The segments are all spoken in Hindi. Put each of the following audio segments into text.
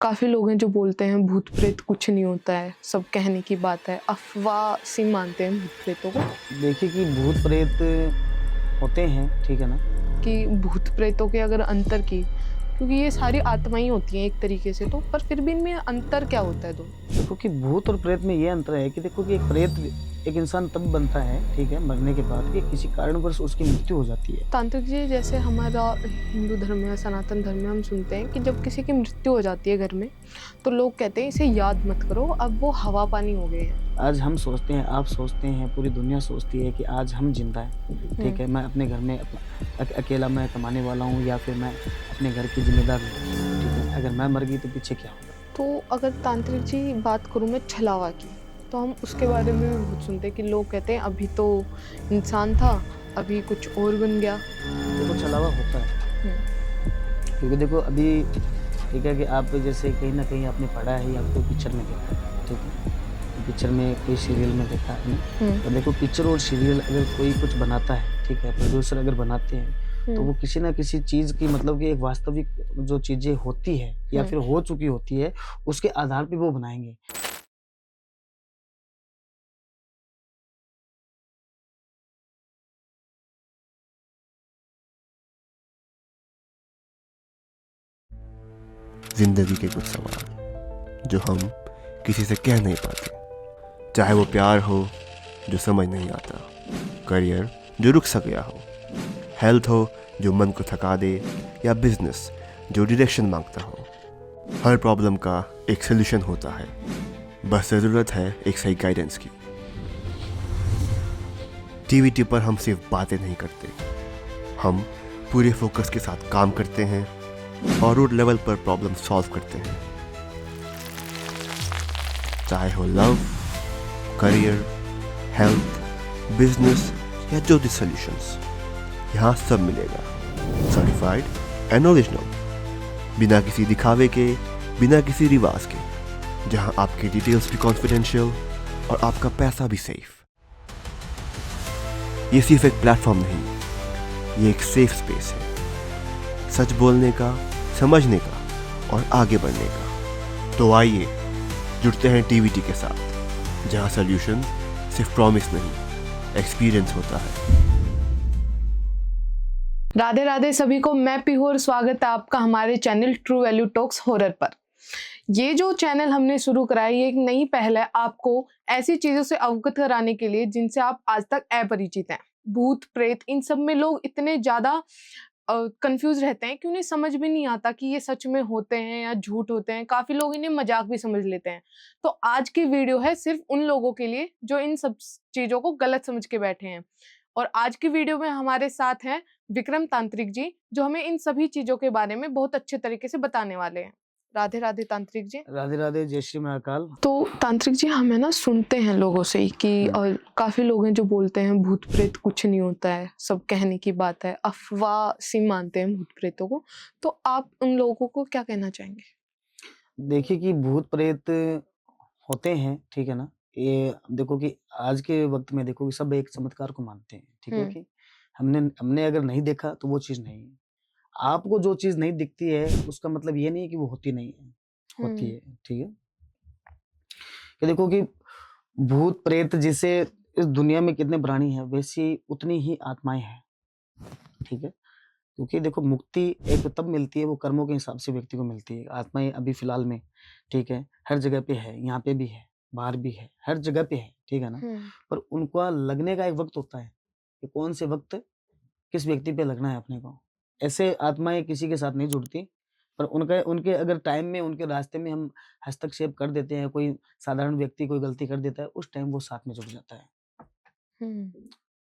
काफ़ी लोग हैं जो बोलते हैं भूत प्रेत कुछ नहीं होता है, सब कहने की बात है, अफ़वाह सी मानते हैं भूत प्रेतों को। देखिए कि भूत प्रेत होते हैं, ठीक है ना? कि भूत प्रेतों के अगर अंतर की, क्योंकि ये सारी आत्माएँ होती हैं एक तरीके से तो, पर फिर भी इनमें अंतर क्या होता है दोनों? देखो कि भूत और प्रेत में ये अंतर है कि देखो कि एक प्रेत एक इंसान तब बनता है, ठीक है, मरने के बाद कि किसी कारणवश उसकी मृत्यु हो जाती है। तांत्रिक जी, जैसे हमारा हिंदू धर्म है, सनातन धर्म में हम सुनते हैं कि जब किसी की मृत्यु हो जाती है घर में, तो लोग कहते हैं इसे याद मत करो, अब वो हवा पानी हो गए हैं। आज हम सोचते हैं, आप सोचते हैं, पूरी दुनिया सोचती है कि आज हम ज़िंदा हैं, हुँ। ठीक है? मैं अपने घर में अकेला मैं कमाने वाला हूँ या फिर मैं अपने घर की ज़िम्मेदार हूँ, ठीक है? अगर मैं मर गई तो पीछे क्या होगा? तो अगर तांत्रिक जी बात करूँ मैं छलावा की, तो हम उसके बारे में भी बहुत सुनते हैं कि लोग कहते हैं अभी तो इंसान था, अभी कुछ और बन गया। देखो छलावा होता है, हुँ, क्योंकि देखो अभी ठीक है कि आप जैसे कहीं न कहीं आपने पढ़ा है या कोई पिक्चर में देखा है, ठीक है? पिक्चर में कोई सीरियल में देखा आपने, हुँ, तो देखो पिक्चर और सीरियल अगर कोई कुछ बनाता है, ठीक है? प्रोड्यूसर अगर बनाते हैं, तो हुँ, वो किसी न किसी चीज़ की मतलब कि एक वास्तविक जो चीज़ें होती है या हुँ। फिर हो चुकी होती है, उसके आधार पे वो बनाएँगे। जिंदगी के कुछ सवाल जो हम किसी से कह नहीं पाते, चाहे वो प्यार हो जो समझ नहीं आता, करियर जो रुक सा गया हो, हेल्थ हो जो मन को थका दे, या बिजनेस जो डायरेक्शन मांगता हो। हर प्रॉब्लम का एक सोल्यूशन होता है, बस ज़रूरत है एक सही गाइडेंस की। टीवीटी पर हम सिर्फ बातें नहीं करते, हम पूरे फोकस के साथ काम करते हैं और रूट लेवल पर प्रॉब्लम सॉल्व करते हैं। चाहे हो लव, करियर, हेल्थ, बिजनेस या जो भी सॉल्यूशंस, यहाँ सब मिलेगा। सर्टिफाइड एंड ओरिजिनल, बिना किसी दिखावे के, बिना किसी रिवाज के, जहाँ आपकी डिटेल्स भी कॉन्फिडेंशियल और आपका पैसा भी सेफ। ये सिर्फ एक प्लेटफॉर्म नहीं, ये एक सेफ स्पेस है, सच बोलने का, समझने का और आगे बढ़ने का। तो आइए जुड़ते हैं टीवीटी के साथ, जहां सॉल्यूशन सिर्फ प्रॉमिस नहीं, एक्सपीरियंस होता है। राधे राधे सभी को, मैं पीहू और स्वागत है आपका हमारे channel true value talks horror पर। ये जो चैनल हमने शुरू करा है, ये एक नई पहल है आपको ऐसी चीज़ों से अवगत कराने के लिए जिनसे आप आज तक अपरिचित हैं। भूत, प्रेत, इन सब में लोग इतने ज़्यादा कंफ्यूज रहते हैं कि उन्हें समझ भी नहीं आता कि ये सच में होते हैं या झूठ होते हैं। काफ़ी लोग इन्हें मज़ाक भी समझ लेते हैं। तो आज की वीडियो है सिर्फ़ उन लोगों के लिए जो इन सब चीज़ों को गलत समझ के बैठे हैं। और आज की वीडियो में हमारे साथ हैं विक्रम तांत्रिक जी, जो हमें इन सभी चीज़ों के बारे में बहुत अच्छे तरीके से बताने वाले हैं। राधे राधे तांत्रिक जी। राधे राधे, जय श्री महाकाल। तो तांत्रिक जी, हम है ना सुनते हैं लोगों से कि काफ़ी लोग हैं जो बोलते हैं भूत प्रेत कुछ नहीं होता है, सब कहने की बात है, अफ़वाह सी मानते हैं भूत प्रेतों को। तो आप उन लोगों को क्या कहना चाहेंगे? देखिए कि भूत प्रेत होते हैं, ठीक है ना? ये देखो कि आज के वक़्त में देखो कि सब एक चमत्कार को मानते हैं, ठीक है हुँ, कि हमने हमने अगर नहीं देखा तो वो चीज़ नहीं है। आपको जो चीज़ नहीं दिखती है, उसका मतलब ये नहीं है कि वो होती नहीं है, होती हुँ, है, ठीक है? कि देखो कि भूत-प्रेत जैसे इस दुनिया में कितने प्राणी हैं, वैसी उतनी ही आत्माएँ हैं, ठीक है? क्योंकि देखो मुक्ति एक तब मिलती है, वो कर्मों के हिसाब से व्यक्ति को मिलती है। आत्माएँ अभी फ़िलहाल में, ठीक है, हर जगह पे है, यहाँ पे भी है, बाहर भी है, हर जगह पे है, ठीक है ना? हुँ, पर उनका लगने का एक वक़्त होता है, कि कौन से वक़्त किस व्यक्ति पे लगना है अपने को। ऐसे आत्माएँ किसी के साथ नहीं जुड़ती, पर उनके उनके अगर टाइम में उनके रास्ते में हम हस्तक्षेप कर देते हैं, कोई साधारण व्यक्ति कोई गलती कर देता है, उस टाइम वो साथ में जुड़ जाता है। हुँ,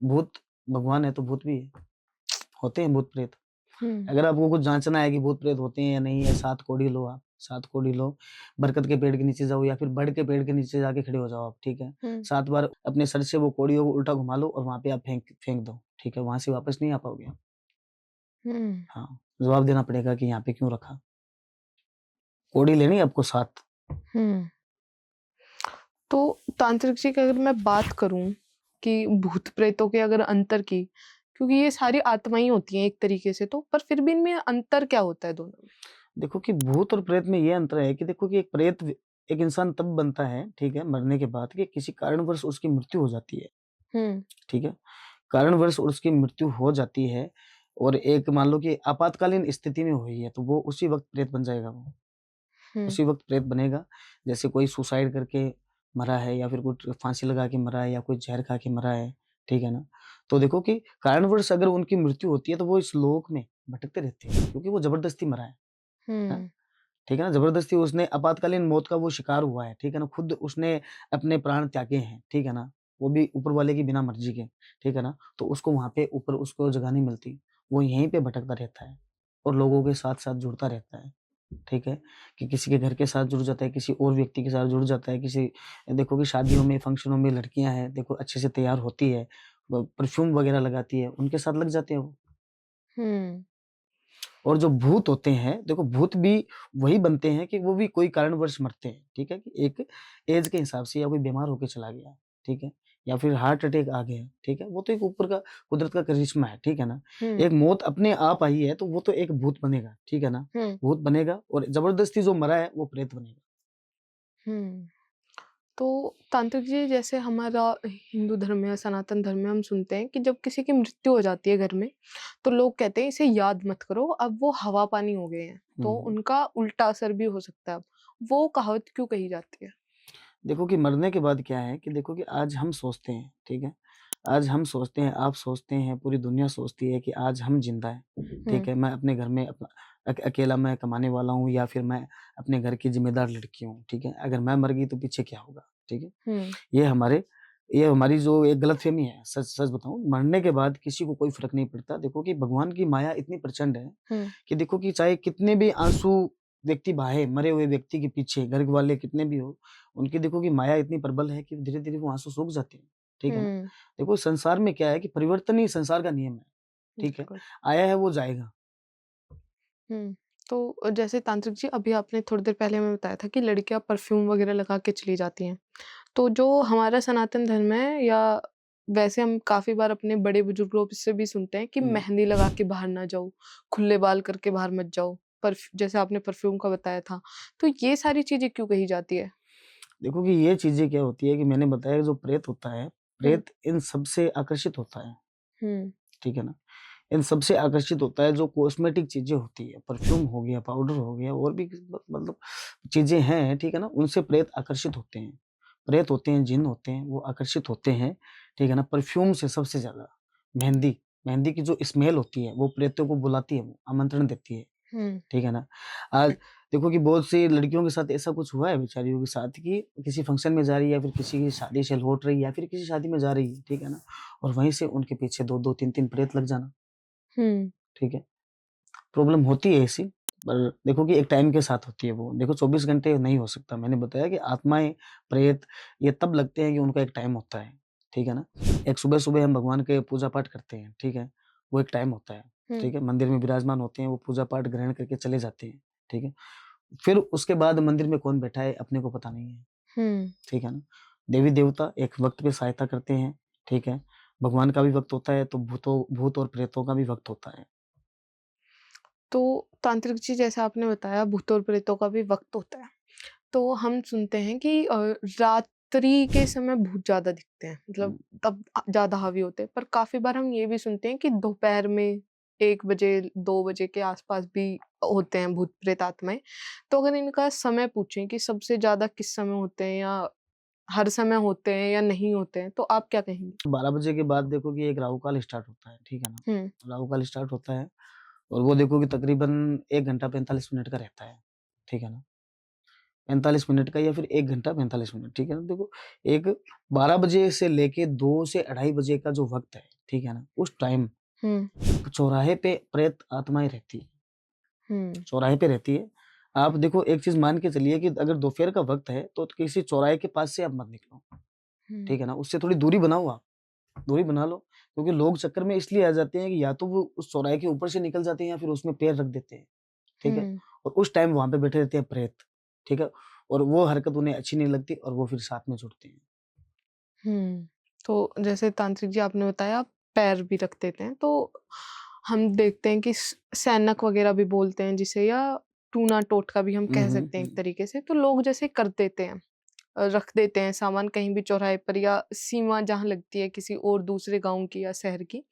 भूत भगवान है तो भूत भी है, होते हैं भूत-प्रेत। हुँ, अगर आपको कुछ जाँचना है कि भूत-प्रेत होते हैं या नहीं है, 7 कौड़ी लो आप, 7 कौड़ी लो, बरगद के पेड़ के नीचे जाओ या फिर बड़ के पेड़ के नीचे जाके खड़े हो जाओ आप, ठीक है? हुँ, 7 बार अपने सर से वो कौड़ियों को उल्टा घुमा लो और वहाँ पे आप फेंक फेंक दो, ठीक है? वहाँ से वापस नहीं आ पाओगे आप। हुँ, हाँ, जवाब देना पड़ेगा कि यहाँ पे क्यों रखा? कौड़ी लेनी है आपको 7। हुँ। तो तांत्रिक जी की अगर मैं बात करूँ कि भूत प्रेतों के अगर अंतर की, क्योंकि ये सारी आत्माएँ होती हैं एक तरीके से तो, पर फिर भी इनमें अंतर क्या होता है दोनों में? देखो कि भूत और प्रेत में ये अंतर है कि देखो कि एक इंसान तब बनता है, ठीक है, मरने के बाद, कि किसी कारणवश उसकी मृत्यु हो जाती है, हुँ, ठीक है। कारणवश उसकी मृत्यु हो जाती है और एक मान लो कि आपातकालीन स्थिति में हुई है, तो वो उसी वक़्त प्रेत बन जाएगा वो। हुँ, उसी वक़्त प्रेत बनेगा। जैसे कोई सुसाइड करके मरा है या फिर कुछ फांसी लगा के मरा है या कोई ज़हर खा के मरा है, ठीक है ना? तो देखो कि कारणवश अगर उनकी मृत्यु होती है तो वो इस लोक में भटकते रहते हैं क्योंकि वो ज़बरदस्ती मरा है, हुँ, ठीक है ना? ज़बरदस्ती उसने आपातकालीन मौत का वो शिकार हुआ है, ठीक है ना? खुद उसने अपने प्राण त्यागे हैं, ठीक है ना? वो भी ऊपर वाले की बिना मर्ज़ी के, ठीक है ना? तो उसको वहाँ पे ऊपर उसको जगह नहीं मिलती। वो यहीं पे भटकता रहता है और लोगों के साथ-साथ जुड़ता रहता है। ठीक है? कि किसी के घर के साथ जुड़ जाता है, किसी और व्यक्ति के साथ जुड़ जाता है, किसी देखो कि शादियों में, फंक्शनों में लड़कियाँ हैं, देखो अच्छे से तैयार होती है, परफ्यूम वगैरह लगाती है, उनके साथ लग जाते हैं वो। हुँ, और जो भूत होते हैं, देखो भूत भी वही बनते हैं कि वो भी कोई कारणवश मरते हैं, ठीक है? कि एक ऐज के हिसाब से या कोई बीमार होके चला गया, ठीक है? या फिर हार्ट अटैक आ गया, ठीक है? वो तो एक ऊपर का कुदरत का करिश्मा है, ठीक है ना? हुँ, एक मौत अपने आप आई है, तो वो तो एक भूत बनेगा, ठीक है ना? हुँ, भूत बनेगा और ज़बरदस्ती जो मरा है, वो प्रेत बनेगा। हुँ। तो तांत्रिक जी जैसे हमारा हिंदू धर्म है, सनातन धर्म में हम सुनते हैं कि जब किसी की मृत्यु हो जाती है घर में, तो लोग कहते हैं इसे याद मत करो, अब वो हवा-पानी हो गए हैं, तो हुँ। उनका उल्टा असर भी हो सकता है अब। वो कहावत क्यों कही जाती है? देखो कि मरने के बाद क्या है कि देखो कि आज हम सोचते हैं, ठीक है? आज हम सोचते हैं, आप सोचते हैं, पूरी दुनिया सोचती है कि आज हम ज़िंदा हैं, हुँ, ठीक है? मैं अपने घर में अपना अकेला मैं कमाने वाला हूँ या फिर मैं अपने घर की ज़िम्मेदार लड़की हूँ, ठीक है? अगर मैं मर गई तो पीछे क्या होगा, ठीक है? हुँ, ये हमारे ये हमारी जो एक गलतफ़हमी है, सच सच बताऊँ, मरने के बाद किसी को कोई फ़र्क नहीं पड़ता। देखो कि भगवान की माया इतनी प्रचंड है हुँ, कि देखो कि चाहे कितने भी आँसू व्यक्ति बहाए मरे हुए व्यक्ति के पीछे, घर वाले कितने भी हो, उनकी देखो कि माया इतनी प्रबल है कि धीरे-धीरे वो आँसू सूख जाते हैं, ठीक है ना? हुँ, देखो संसार में क्या है कि परिवर्तन ही संसार का नियम है, ठीक है? बिल्कुल। आया है वो जाएगा। हुँ, तो जैसे तांत्रिक जी अभी आपने थोड़ी देर पहले हमें बताया था कि लड़कियाँ परफ्यूम वगैरह लगा के चली जाती हैं। तो जो हमारा सनातन धर्म है या वैसे हम काफ़ी बार अपने बड़े-बुजुर्ग लोग से भी सुनते हैं कि हुँ, मेहंदी लगा के बाहर ना जाओ, खुले बाल करके बाहर मत जाओ, जैसे आपने परफ्यूम का बताया था। तो ये सारी चीज़ें क्यों कही जाती है? देखो कि ये चीज़ें क्या होती है कि मैंने बताया जो प्रेत होता है, हुँ, प्रेत इन सब से आकर्षित होता है, हुँ, ठीक है ना? इन सबसे आकर्षित होता है जो कॉस्मेटिक चीज़ें होती है, परफ्यूम हो गया, पाउडर हो गया और भी मतलब चीज़ें हैं, ठीक है ना? उनसे प्रेत आकर्षित होते हैं। प्रेत होते हैं, जिन्न होते हैं, वो आकर्षित होते हैं, ठीक है ना? परफ्यूम से सबसे ज़्यादा। मेहंदी, मेहंदी की जो स्मेल होती है, वो प्रेतों को बुलाती है, वो आमंत्रण देती है, हुँ, ठीक है ना? आज देखो कि बहुत सी लड़कियों के साथ ऐसा कुछ हुआ है बेचारियों के साथ कि किसी फंक्शन में जा रही है या फिर किसी की शादी से लौट रही है या फिर किसी शादी में जा रही है, ठीक है ना? और वहीं से उनके पीछे 2-2 3-3 प्रेत लग जाना, हुँ, ठीक है? प्रॉब्लम होती है ऐसी, पर देखो कि एक टाइम के साथ होती है वो। देखो 24 घंटे नहीं हो सकता। मैंने बताया कि आत्माएँ, प्रेत ये तब लगते हैं कि उनका एक टाइम होता है, ठीक है ना? एक सुबह-सुबह हम भगवान के पूजा-पाठ करते हैं, ठीक है? वो एक टाइम होता है, हुँ, ठीक है? मंदिर में विराजमान होते हैं, वो पूजा-पाठ ग्रहण करके चले जाते हैं, ठीक है? फिर उसके बाद मंदिर में कौन बैठा है अपने को पता नहीं है, हुँ। ठीक है ना? देवी-देवता एक वक़्त पे सहायता करते हैं, ठीक है? भगवान का भी वक़्त होता है, तो भूत और प्रेतों का भी वक़्त होता है। तो तांत्रिक जी जैसे आपने बताया भूतों और प्रेतों का भी वक़्त होता है। तो हम सुनते हैं कि रात्रि के समय भूत ज़्यादा दिखते हैं, हुँ। मतलब तब ज़्यादा हावी होते हैं। पर काफ़ी बार हम ये भी सुनते हैं कि दोपहर में 1 बजे, 2 बजे के आस-पास भी होते हैं भूत-प्रेत आत्माएँ। तो अगर इनका समय पूछें कि सबसे ज़्यादा किस समय होते हैं या हर समय होते हैं या नहीं होते हैं, तो आप क्या कहेंगे? 12 बजे के बाद देखो कि एक राहु काल स्टार्ट होता है, ठीक है ना? हुँ, राहु काल स्टार्ट होता है और वो देखो कि तकरीबन 1 घंटा 45 मिनट का रहता है, ठीक है ना? 45 मिनट का या फिर 1 घंटा 45 मिनट, ठीक है ना? देखो एक 12 बजे से लेके 2 से 2:30 बजे का जो वक़्त है, ठीक है ना? उस टाइम हुँ, चौराहे पे प्रेत आत्माएँ रहती हैं, हुँ, चौराहे पे रहती है। आप देखो एक चीज़ मान के चलिए कि अगर दोपहर का वक़्त है, तो किसी चौराहे के पास से आप मत निकलो, हुँ, ठीक है ना? उससे थोड़ी दूरी बनाओ आप। दूरी बना लो, क्योंकि लोग चक्कर में इसलिए आ जाते हैं कि या तो वो उस चौराहे के ऊपर से निकल जाते हैं या फिर उसमें पैर रख देते हैं, ठीक है? हुँ, और उस टाइम वहाँ पे बैठे रहते हैं प्रेत, ठीक है? और वो हरकत उन्हें अच्छी नहीं लगती और वो फिर साथ में जुड़ते हैं। हुँ। तो जैसे तांत्रिक जी आपने बताया पैर भी रख देते हैं, तो हम देखते हैं कि सैनक वग़ैरह भी बोलते हैं जिसे या टूना टोटका भी हम कह सकते हैं एक हम्म। तरीके से, तो लोग जैसे कर देते हैं, रख देते हैं सामान कहीं भी चौराहे पर या सीमा जहाँ लगती है किसी और दूसरे गाँव की या शहर की।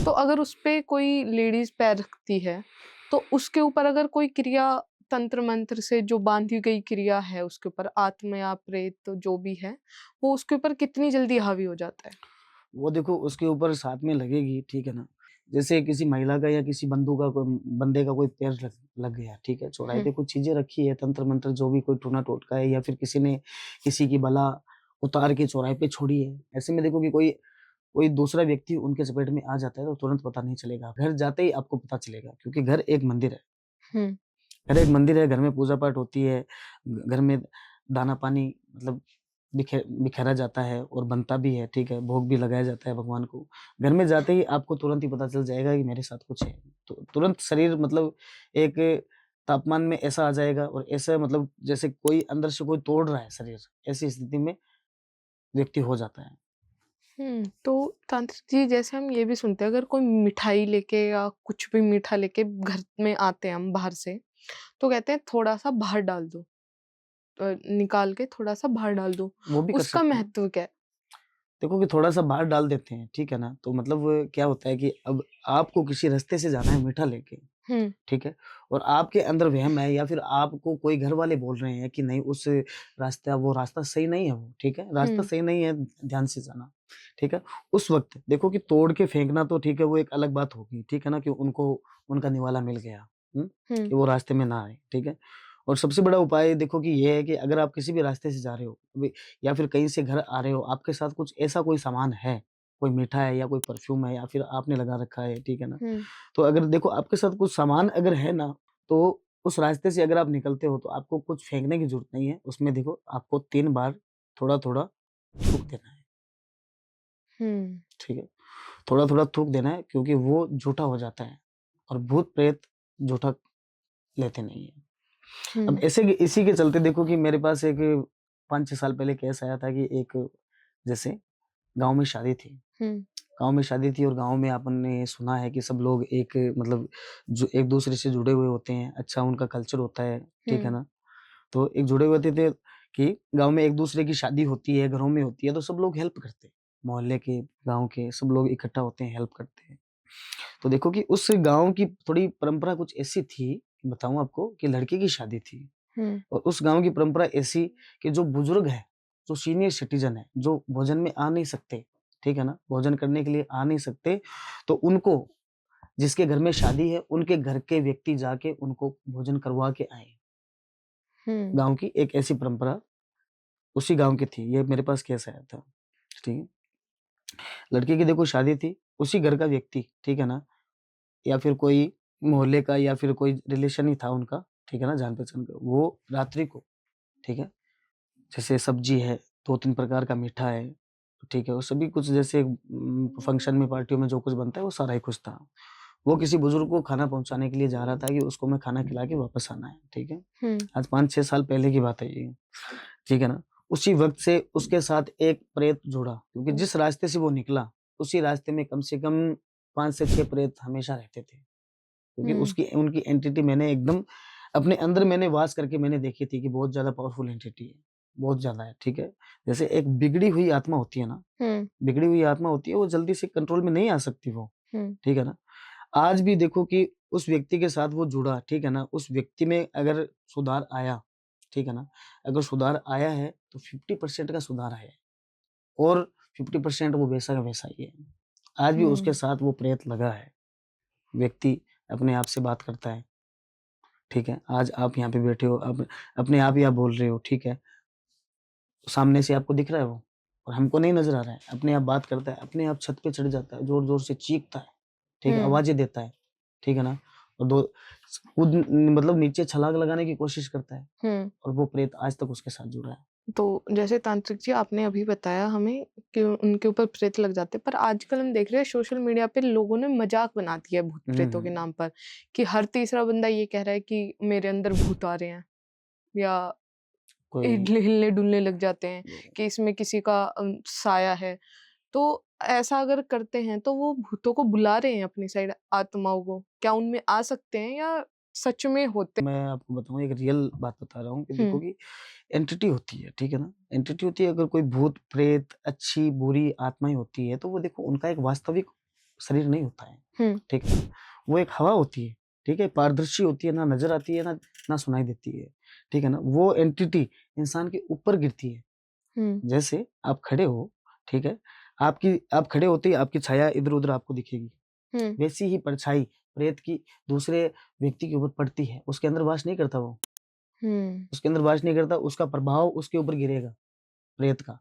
तो अगर उस पे कोई लेडीज़ पैर रखती है, तो उसके ऊपर अगर कोई क्रिया तंत्र मंत्र से जो बाँधी गई क्रिया है उसके ऊपर आत्मा या प्रेत जो भी है, वो उसके ऊपर कितनी जल्दी हावी हो जाता है? वो देखो उसके ऊपर साथ में लगेगी, ठीक है ना? जैसे किसी महिला का या किसी बंदे का कोई पैर लग लग गया, ठीक है? चौराहे हुँ, पे कुछ चीज़ें रखी है, तंत्र-मंत्र जो भी कोई टूना-टोटका है या फिर किसी ने किसी की बला उतार के चौराहे पे छोड़ी है। ऐसे में देखो कि कोई कोई दूसरा व्यक्ति उनके चपेट में आ जाता है तो तुरंत पता नहीं चलेगा। घर जाते ही आपको पता चलेगा क्योंकि घर एक मंदिर है। हुँ, घर एक मंदिर है, घर में पूजा-पाठ होती है, घर में दाना-पानी मतलब बिखेरा जाता है और बनता भी है, ठीक है? भोग भी लगाया जाता है भगवान को। घर में जाते ही आपको तुरंत ही पता चल जाएगा कि मेरे साथ कुछ है। तो तुरंत शरीर मतलब एक तापमान में ऐसा आ जाएगा और ऐसा मतलब जैसे कोई अंदर से कोई तोड़ रहा है शरीर, ऐसी स्थिति में व्यक्ति हो जाता है। तो तांत्रिक जी जैसे हम ये भी सुनते हैं अगर कोई मिठाई लेके या कुछ भी मीठा लेके घर में आते हैं हम बाहर से, तो कहते हैं थोड़ा-सा बाहर डाल दो। निकाल के थोड़ा-सा बाहर डाल दो। वो भी कर उसका सकते हैं। महत्व क्या है? देखो कि थोड़ा-सा बाहर डाल देते हैं, ठीक है ना? तो मतलब क्या होता है कि अब आपको किसी रास्ते से जाना है मीठा लेके, हुँ, ठीक है? और आपके अंदर वहम है या फिर आपको कोई घर वाले बोल रहे हैं कि नहीं वो रास्ता सही नहीं है वो, ठीक है? रास्ता हुँ, सही नहीं है, ध्यान से जाना, ठीक है? उस वक़्त देखो कि तोड़ के फेंकना तो ठीक है, वो एक अलग बात होगी, ठीक है ना? कि उनको उनका निवाला मिल गया, हुँ? हुँ, कि वो रास्ते में ना आए, ठीक है? और सबसे बड़ा उपाय देखो कि ये है कि अगर आप किसी भी रास्ते से जा रहे हो वे या फिर कहीं से घर आ रहे हो, आपके साथ कुछ ऐसा कोई सामान है, कोई मीठा है या कोई परफ्यूम है या फिर आपने लगा रखा है, ठीक है ना? हुँ, तो अगर देखो आपके साथ कुछ सामान अगर है ना, तो उस रास्ते से अगर आप निकलते हो तो आपको कुछ फेंकने की ज़रूरत नहीं है। उसमें देखो आपको 3 बार थोड़ा-थोड़ा थूक देना है, हुँ, ठीक है? थोड़ा-थोड़ा थूक देना है क्योंकि वो झूठा हो जाता है और भूत-प्रेत झूठा लेते नहीं हैं। अब हुँ, ऐसे के इसी के चलते देखो कि मेरे पास एक 5-6 साल पहले केस आया था कि एक जैसे गाँव में शादी थी। हुँ, गाँव में शादी थी और गाँव में आपने सुना है कि सब लोग एक मतलब जो एक-दूसरे से जुड़े हुए होते हैं, अच्छा उनका कल्चर होता है, ठीक है हुँ, ना? तो एक जुड़े हुए थे कि गाँव में एक-दूसरे की शादी होती है, घरों में होती है, तो सब लोग हेल्प करते हैं। मोहल्ले के, गाँव के सब लोग इकट्ठा होते हैं, हेल्प करते हैं। तो देखो कि उस गाँव की थोड़ी परंपरा कुछ ऐसी थी, बताऊँ आपको कि लड़के की शादी थी हुँ, और उस गाँव की परंपरा ऐसी कि जो बुजुर्ग है, जो सीनियर सिटीज़न है, जो भोजन में आ नहीं सकते, ठीक है ना? भोजन करने के लिए आ नहीं सकते, तो उनको जिसके घर में शादी है, उनके घर के व्यक्ति जाके उनको भोजन करवा के आए। हुँ, गाँव की एक ऐसी परंपरा उसी गाँव की थी, ये मेरे पास केस आया था, ठीक है? लड़के की देखो शादी थी, उसी घर का व्यक्ति, ठीक है ना? या फिर कोई मोहल्ले का या फिर कोई रिलेशन ही था उनका, ठीक है ना? जान-पहचान का, वो रात्रि को, ठीक है? जैसे सब्जी है, 2-3 प्रकार का मीठा है, ठीक है? और सभी कुछ जैसे फंक्शन में, पार्टियों में जो कुछ बनता है, वो सारा ही कुछ था। वो किसी बुजुर्ग को खाना पहुँचाने के लिए जा रहा था कि उसको मैं खाना खिला के वापस आना है, ठीक है? हुँ, आज 5-6 साल पहले की बात है ये, ठीक है ना? उसी वक़्त से उसके साथ एक प्रेत जुड़ा क्योंकि जिस रास्ते से वो निकला, उसी रास्ते में कम से कम 5 से 6 प्रेत हमेशा रहते थे। क्योंकि हुँ, उसकी उनकी एंटिटी मैंने एकदम अपने अंदर मैंने वास करके मैंने देखी थी कि बहुत ज़्यादा पावरफुल एंटिटी है, बहुत ज़्यादा है, ठीक है? जैसे एक बिगड़ी हुई आत्मा होती है ना, हुँ, बिगड़ी हुई आत्मा होती है, वो जल्दी से कंट्रोल में नहीं आ सकती वो, हुँ, ठीक है ना? आज भी देखो कि उस व्यक्ति के साथ वो जुड़ा, ठीक है ना? उस व्यक्ति में अगर सुधार आया, ठीक है ना? अगर सुधार आया है, तो 50% का सुधार आया है और 50% वो वैसा का वैसा ही है। आज भी उसके हुँ, साथ वो प्रेत लगा है। व्यक्ति अपने आप से बात करता है, ठीक है? आज आप यहाँ पे बैठे हो, अब अपने आप ही आप बोल रहे हो, ठीक है? सामने से आपको दिख रहा है वो और हमको नहीं नज़र आ रहा है। अपने आप बात करता है, अपने आप छत पे चढ़ जाता है, ज़ोर-ज़ोर से चीखता है, ठीक है? हुँ, आवाज़ें देता है, ठीक है ना? और दो खुद मतलब नीचे छलाँग लगाने की कोशिश करता है हुँ। और वो प्रेत आज तक उसके साथ जुड़ा है। तो जैसे तांत्रिक जी आपने अभी बताया हमें कि उनके ऊपर प्रेत लग जाते हैं, पर आजकल हम देख रहे हैं सोशल मीडिया पे लोगों ने मज़ाक बना दिया है हुँ, भूत-प्रेतों के हुँ। नाम पर, कि हर तीसरा बंदा ये कह रहा है कि मेरे अंदर भूत आ रहे हैं या कोई हिलने-डुलने लग जाते हैं कि इसमें किसी का साया है। तो ऐसा अगर करते हैं तो वो भूतों को बुला रहे हैं अपनी साइड आत्माओं को, क्या उनमें आ सकते हैं या सच में होते? मैं आपको बताऊं, एक रियल बात बता रहा हूँ कि देखो हम्म। कि एंटिटी होती है, ठीक है ना। एंटिटी होती है, अगर कोई भूत प्रेत अच्छी बुरी आत्माएं होती है तो वो देखो उनका एक वास्तविक शरीर नहीं होता है, हम्म। ठीक है ना। वो एक हवा होती है, ठीक है, पारदर्शी होती है, ना नजर आती है ना सुनाई देती है, ठीक है ना। वो एंटिटी इंसान के ऊपर गिरती है। हम्म। जैसे आप खड़े हो, ठीक है, आप खड़े होते ही आपकी छाया इधर उधर आपको दिखेगी, हम्म। वैसी ही परछाई प्रेत की दूसरे व्यक्ति के ऊपर पड़ती है। उसके अंदर वास नहीं करता वो, हम्म। उसके अंदर वास नहीं करता, उसका प्रभाव उसके ऊपर गिरेगा। प्रेत का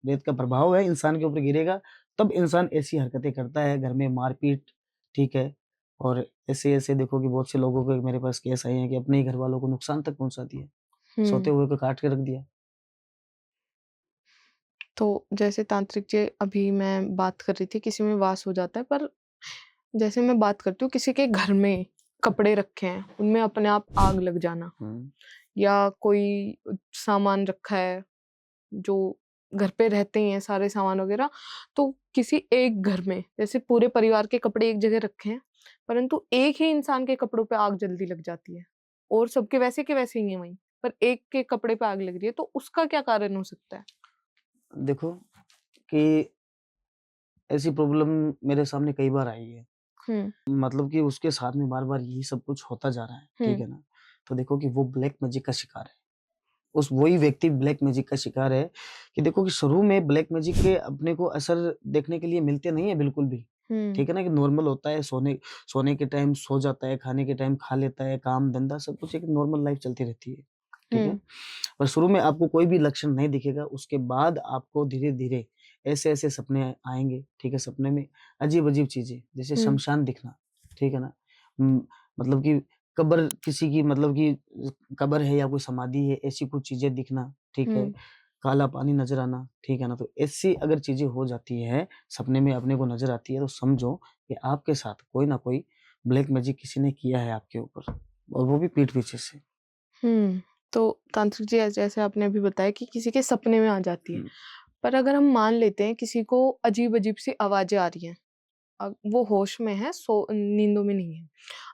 प्रेत का प्रभाव है इंसान के ऊपर गिरेगा, तब इंसान ऐसी हरकतें करता है, घर में मारपीट, ठीक है। और ऐसे ऐसे देखो कि बहुत से लोगों को मेरे पास केस आए हैं कि अपने ही घर वालों को नुकसान तक पहुंचा दिया, सोते हम्म। हुए को काट के रख दिया। तो जैसे तांत्रिक जी, अभी मैं बात कर रही थी किसी में वास हो जाता है, पर जैसे मैं बात करती हूँ किसी के घर में कपड़े रखे हैं, उनमें अपने आप आग लग जाना, या कोई सामान रखा है जो घर पे रहते ही हैं सारे सामान वगैरह, तो किसी एक घर में जैसे पूरे परिवार के कपड़े एक जगह रखे हैं, परंतु एक ही इंसान के कपड़ों पे आग जल्दी लग जाती है और सबके वैसे के वैसे ही हैं वहीं, पर एक के कपड़े पे आग लग रही है, तो उसका क्या कारण हो सकता है? देखो कि ऐसी प्रॉब्लम मेरे सामने कई बार आई है, हम्म। मतलब कि उसके साथ में बार बार यही सब कुछ होता जा रहा है, ठीक हम्म। है ना। तो देखो कि वो ब्लैक मैजिक का शिकार है, उस वही व्यक्ति ब्लैक मैजिक का शिकार है। कि देखो कि शुरू में ब्लैक मैजिक के अपने को असर देखने के लिए मिलते नहीं है बिल्कुल भी, हम्म। ठीक है ना। कि नॉर्मल होता है, सोने सोने के टाइम सो जाता है, खाने के टाइम खा लेता है, काम धंधा सब कुछ एक नॉर्मल लाइफ चलती रहती है, ठीक है। हम्म। और शुरू में आपको कोई भी लक्षण नहीं दिखेगा, उसके बाद आपको धीरे धीरे ऐसे ऐसे सपने आएंगे, ठीक है। सपने में अजीब अजीब चीजें, जैसे हम्म। शमशान दिखना, ठीक है ना। मतलब कि कब्र किसी की, मतलब कि कब्र है या कोई समाधि है, ऐसी कुछ चीजें दिखना, ठीक है। हम्म। काला पानी नजर आना, ठीक है ना। तो ऐसी अगर चीजें हो जाती है, सपने में अपने को नजर आती है, तो समझो कि आपके साथ कोई ना कोई ब्लैक मैजिक किसी ने किया है आपके ऊपर, और वो भी पीठ पीछे से। हम्म। तो तांत्रिक जी, जैसे आपने अभी बताया कि किसी के सपने में आ जाती है, हम्म, पर अगर हम मान लेते हैं किसी को अजीब अजीब सी आवाजें आ रही हैं, वो होश में है, सो नींदों में नहीं है,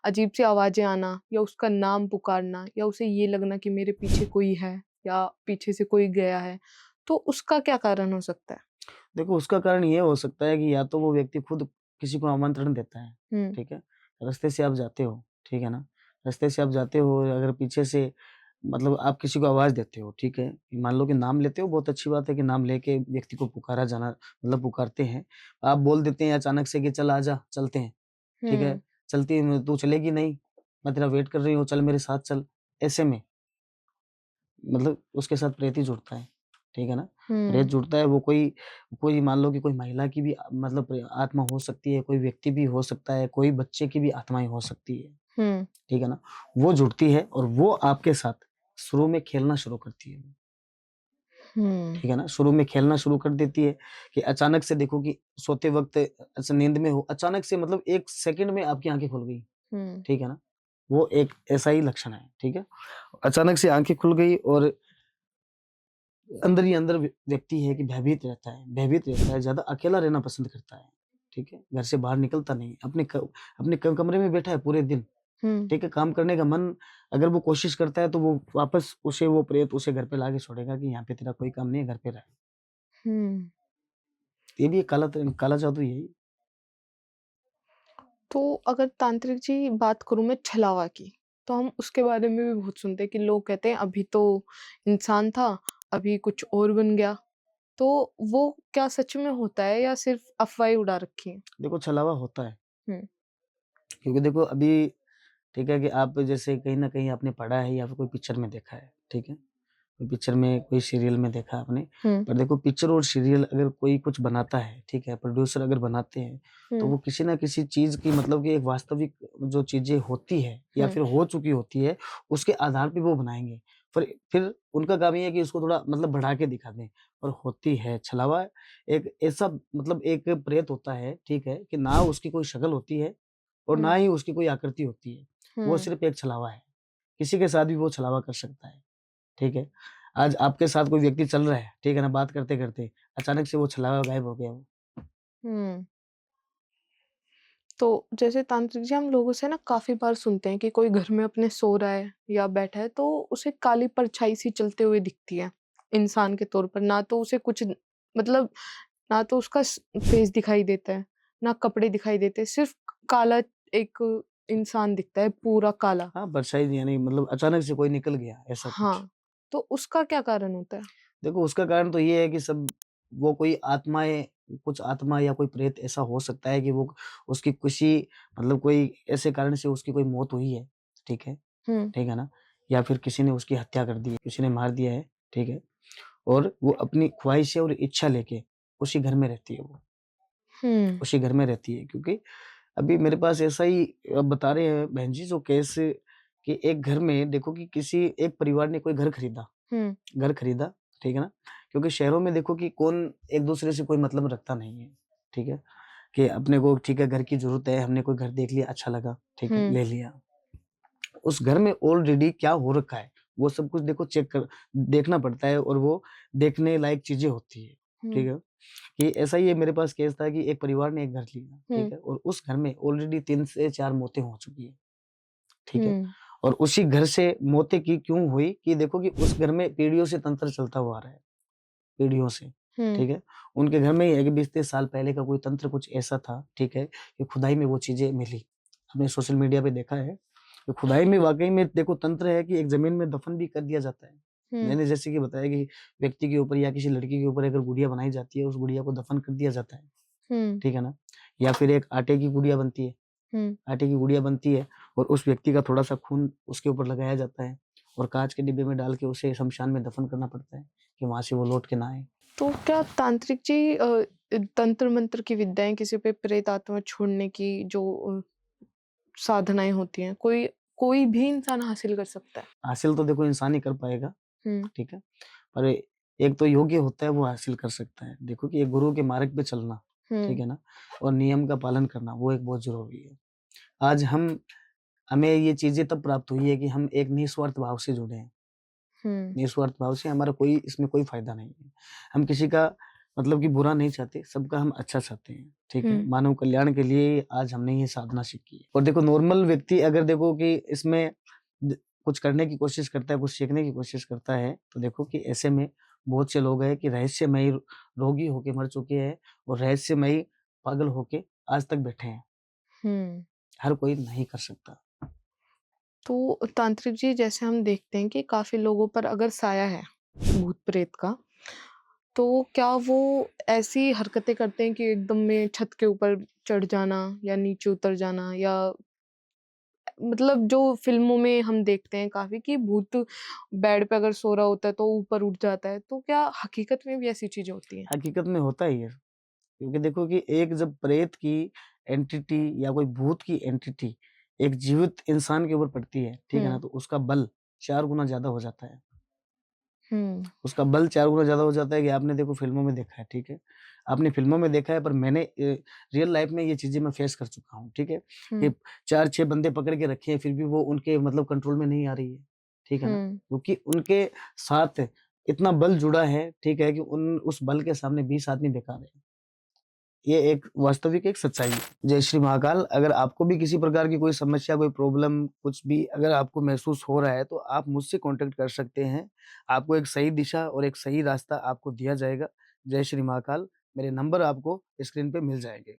अजीब सी आवाजें आना या उसका नाम पुकारना या उसे ये लगना कि मेरे पीछे कोई है या पीछे से कोई गया है, तो उसका क्या कारण हो सकता है? देखो उसका कारण ये हो सकता है कि या तो वो व्यक्ति खुद किसी को आमंत्रण देता है, हम्म। ठीक है। रास्ते से आप जाते हो, ठीक है ना। रास्ते से आप जाते हो, अगर पीछे से मतलब आप किसी को आवाज देते हो, ठीक है। मान लो कि नाम लेते हो, बहुत अच्छी बात है कि नाम लेके व्यक्ति को पुकारा जाना, मतलब पुकारते हैं। आप बोल देते हैं अचानक से कि चल आजा, चलते हैं, ठीक है। हम्म। चलती तू चलेगी नहीं, मैं तेरा वेट कर रही हूँ, चल मेरे साथ चल। ऐसे में मतलब उसके साथ प्रेत ही जुड़ता है, ठीक है ना। प्रेत हम्म। जुड़ता है, वो कोई कोई मान लो कि कोई महिला की भी मतलब आत्मा हो सकती है, कोई व्यक्ति भी हो सकता है, कोई बच्चे की भी आत्माएं हो सकती है, हम्म। ठीक है ना। वो जुड़ती है और वो आपके साथ शुरू में खेलना शुरू करती है, हम्म। ठीक है ना। शुरू में खेलना शुरू कर देती है कि अचानक से देखो कि सोते वक्त ऐसे नींद में हो, अचानक से मतलब 1 सेकंड में आपकी आंखें खुल गई, हम्म। ठीक है ना। वो एक ऐसा ही लक्षण है, ठीक है। अचानक से आंखें खुल गई और अंदर ही अंदर व्यक्ति है कि भयभीत रहता है, ज़्यादा अकेला रहना पसंद करता है, ठीक है। घर से बाहर निकलता नहीं, अपने कमरे में बैठा है पूरे दिन, हम्म। ठीक है। काम करने का मन अगर वो कोशिश करता है तो वो वापस उसे वो प्रेत उसे घर पे लाके छोड़ेगा कि यहाँ पे तेरा कोई काम नहीं है, घर पे रह। हम्म। ये भी एक काला जादू यही। तो अगर तांत्रिक जी बात करूं मैं छलावा की, तो हम उसके बारे में भी बहुत सुनते हैं कि लोग कहते हैं अभी तो इंसान था, अभी कुछ और बन गया, तो वो क्या सच में होता है या सिर्फ अफवाहें उड़ा रखी हैं? देखो छलावा होता है, हम्म। क्योंकि देखो अभी ठीक है कि आप जैसे कहीं न कहीं आपने पढ़ा है या फिर कोई पिक्चर में देखा है, ठीक है। कोई पिक्चर में, कोई सीरियल में देखा आपने। हम्म। पर देखो पिक्चर और सीरियल अगर कोई कुछ बनाता है, ठीक है, प्रोड्यूसर अगर बनाते हैं, तो हम्म। वो किसी न किसी चीज़ की मतलब कि एक वास्तविक जो चीज़ें होती है या हम्म। फिर हो चुकी होती है, उसके आधार पे वो बनाएँगे। फिर उनका काम ये है कि उसको थोड़ा मतलब बढ़ा के दिखा दें। और होती है छलावा एक ऐसा मतलब एक प्रेत होता है, ठीक है, कि ना उसकी कोई शक्ल होती है और ना हम्म। ही उसकी कोई आकृति होती है। वो हम्म। सिर्फ़ एक छलावा है। किसी के साथ भी वो छलावा कर सकता है। ठीक है? आज आपके साथ कोई व्यक्ति चल रहा है, ठीक है ना? बात करते-करते, अचानक से वो छलावा गायब हो गया वो। हम्म। तो जैसे तांत्रिक जी हम लोगों से ना काफ़ी बार सुनते हैं कि कोई घर में अपने सो रहा है या बैठा है तो उसे काली परछाई सी चलते हुए दिखती है, इंसान के तौर पर। ना तो उसे कुछ मतलब ना तो उसका फेस दिखाई देता है, ना कपड़े दिखाई देते, सिर्फ़ काला एक इंसान दिखता है, पूरा काला। हाँ, परछाई यानी मतलब अचानक से कोई निकल गया ऐसा कुछ। हाँ, तो उसका क्या कारण होता है? देखो उसका कारण तो ये है कि सब वो कोई आत्माएँ कुछ आत्मा या कोई प्रेत ऐसा हो सकता है कि वो उसकी किसी मतलब कोई ऐसे कारण से उसकी कोई मौत हुई है, ठीक है? हुँ, ठीक है ना? या फिर किसी ने उसकी हत्या कर दी है, किसी ने मार दिया है, ठीक है? और वो अपनी ख्वाहिशें और इच्छा लेके उसी घर में रहती है वो, हुँ, उसी घर में रहती है क्योंकि अभी मेरे पास ऐसा ही बता रहे हैं बहन जी जो केस कि एक घर में देखो कि किसी एक परिवार ने कोई हुँ, घर खरीदा, ठीक है ना? क्योंकि शहरों में देखो कि कौन एक-दूसरे से कोई मतलब रखता नहीं है, ठीक है? कि अपने को ठीक है घर की ज़रूरत है, हमने कोई घर देख लिया अच्छा लगा, ठीक है, हुँ, ले लिया। उस घर में ऑलरेडी क्या हो रखा है, वो सब कुछ देखो चेक कर देखना पड़ता है और वो देखने लायक चीज़ें होती है, ठीक हुँ, है? कि ऐसा ही एक मेरे पास केस था कि एक परिवार ने एक घर लिया, ठीक हुँ, है? और उस घर में ऑलरेडी 3 से 4 मौतें हो चुकी हैं, ठीक है? हुँ, और उसी घर से मौतें की क्यों हुई कि देखो कि उस घर में पीढ़ियों से तंत्र चलता हुआ आ रहा है, पीढ़ियों से, हुँ, ठीक है? उनके घर में ही है कि 20-30 साल पहले का कोई तंत्र कुछ ऐसा था, ठीक है? कि खुदाई में वो चीज़ें मिली। हमने सोशल मीडिया पे देखा है, कि खुदाई में वाक़ई में देखो तंत्र है कि एक ज़मीन में दफ़न भी कर दिया जाता है। हुँ, मैंने जैसे कि बताया कि व्यक्ति के ऊपर या किसी लड़की के ऊपर अगर गुड़िया बनाई जाती है, उस गुड़िया को दफ़न कर दिया जाता है, हुँ, ठीक है ना? या फिर एक आटे की गुड़िया बनती है, हुँ, आटे की गुड़िया बनती है और उस व्यक्ति का थोड़ा-सा खून उसके ऊपर लगाया जाता है और काँच के डिब्बे में डाल के उसे शमशान में दफ़न करना पड़ता है, कि वहाँ से वो लौट के ना आए। तो क्या तांत्रिक जी तंत्र मंत्र की विद्याएं किसी पे प्रेत आत्मा छोड़ने की जो साधनाएं होती हैं कोई कोई भी इंसान हासिल कर सकता है। हासिल तो देखो इंसान ही कर पाएगा, हम्म। ठीक है? पर एक तो योग्य होता है वो हासिल कर सकता है। देखो कि एक गुरु के मार्ग पे चलना, ठीक हम्म। है ना? और नियम का पालन करना वो एक बहुत ज़रूरी है। आज हमें ये चीज़ें तब प्राप्त हुई है कि हम एक निस्वार्थ भाव से जुड़े हैं। हम्म। निस्वार्थ भाव से हमारा कोई इसमें कोई फ़ायदा नहीं है। हम किसी का मतलब कि बुरा नहीं चाहते, सबका हम अच्छा चाहते हैं, ठीक है? हम्म। मानव कल्याण के लिए आज हमने ये साधना सीखी है। और देखो नॉर्मल व्यक्ति अगर देखो कि इसमें द कुछ करने की कोशिश करता है, कुछ सीखने की कोशिश करता है, तो देखो कि ऐसे में बहुत से लोग हैं कि रहस्यमयी रोगी होके मर चुके हैं और रहस्यमयी पागल होके आज तक बैठे हैं। हम्म। हर कोई नहीं कर सकता। तो तांत्रिक जी जैसे हम देखते हैं कि काफी लोगों पर अगर साया है भूत प्रेत का तो क्या वो ऐसी हरकतें करते हैं कि एकदम में छत के ऊपर चढ़ जाना या नीचे उतर जाना या मतलब जो फ़िल्मों में हम देखते हैं काफ़ी कि भूत बेड पे अगर सो रहा होता है तो ऊपर उठ जाता है, तो क्या हकीकत में भी ऐसी चीज़ें होती हैं? हकीकत में होता ही है। क्योंकि देखो कि एक जब प्रेत की एंटिटी या कोई भूत की एंटिटी एक जीवित इंसान के ऊपर पड़ती है, ठीक है ना? हुँ, तो उसका बल 4 गुना ज़्यादा हो जाता है। हुँ, उसका बल 4 गुना ज़्यादा हो जाता है कि आपने देखो फ़िल्मों में देखा है, ठीक है? आपने फ़िल्मों में देखा है पर मैंने रियल लाइफ़ में ये चीज़ें मैं फ़ेस कर चुका हूँ, ठीक है? कि हुँ, 4-6 बंदे पकड़ के रखे हैं, फिर भी वो उनके मतलब कंट्रोल में नहीं आ रही है, ठीक है ना? हुँ। क्योंकि उनके साथ इतना बल जुड़ा है, ठीक है? कि उन उस बल के सामने 20 आदमी बेकार है। ये एक वास्तविक एक सच्चाई है। जय श्री महाकाल, अगर आपको भी किसी प्रकार की कोई समस्या, कोई प्रॉब्लम, कुछ भी अगर आपको महसूस हो रहा है, तो आप मुझसे कॉन्टैक्ट कर सकते हैं। आपको एक सही दिशा और एक सही रास्ता आपको दिया जाएगा। जय श्री महाकाल, मेरे नंबर आपको स्क्रीन पे मिल जाएँगे।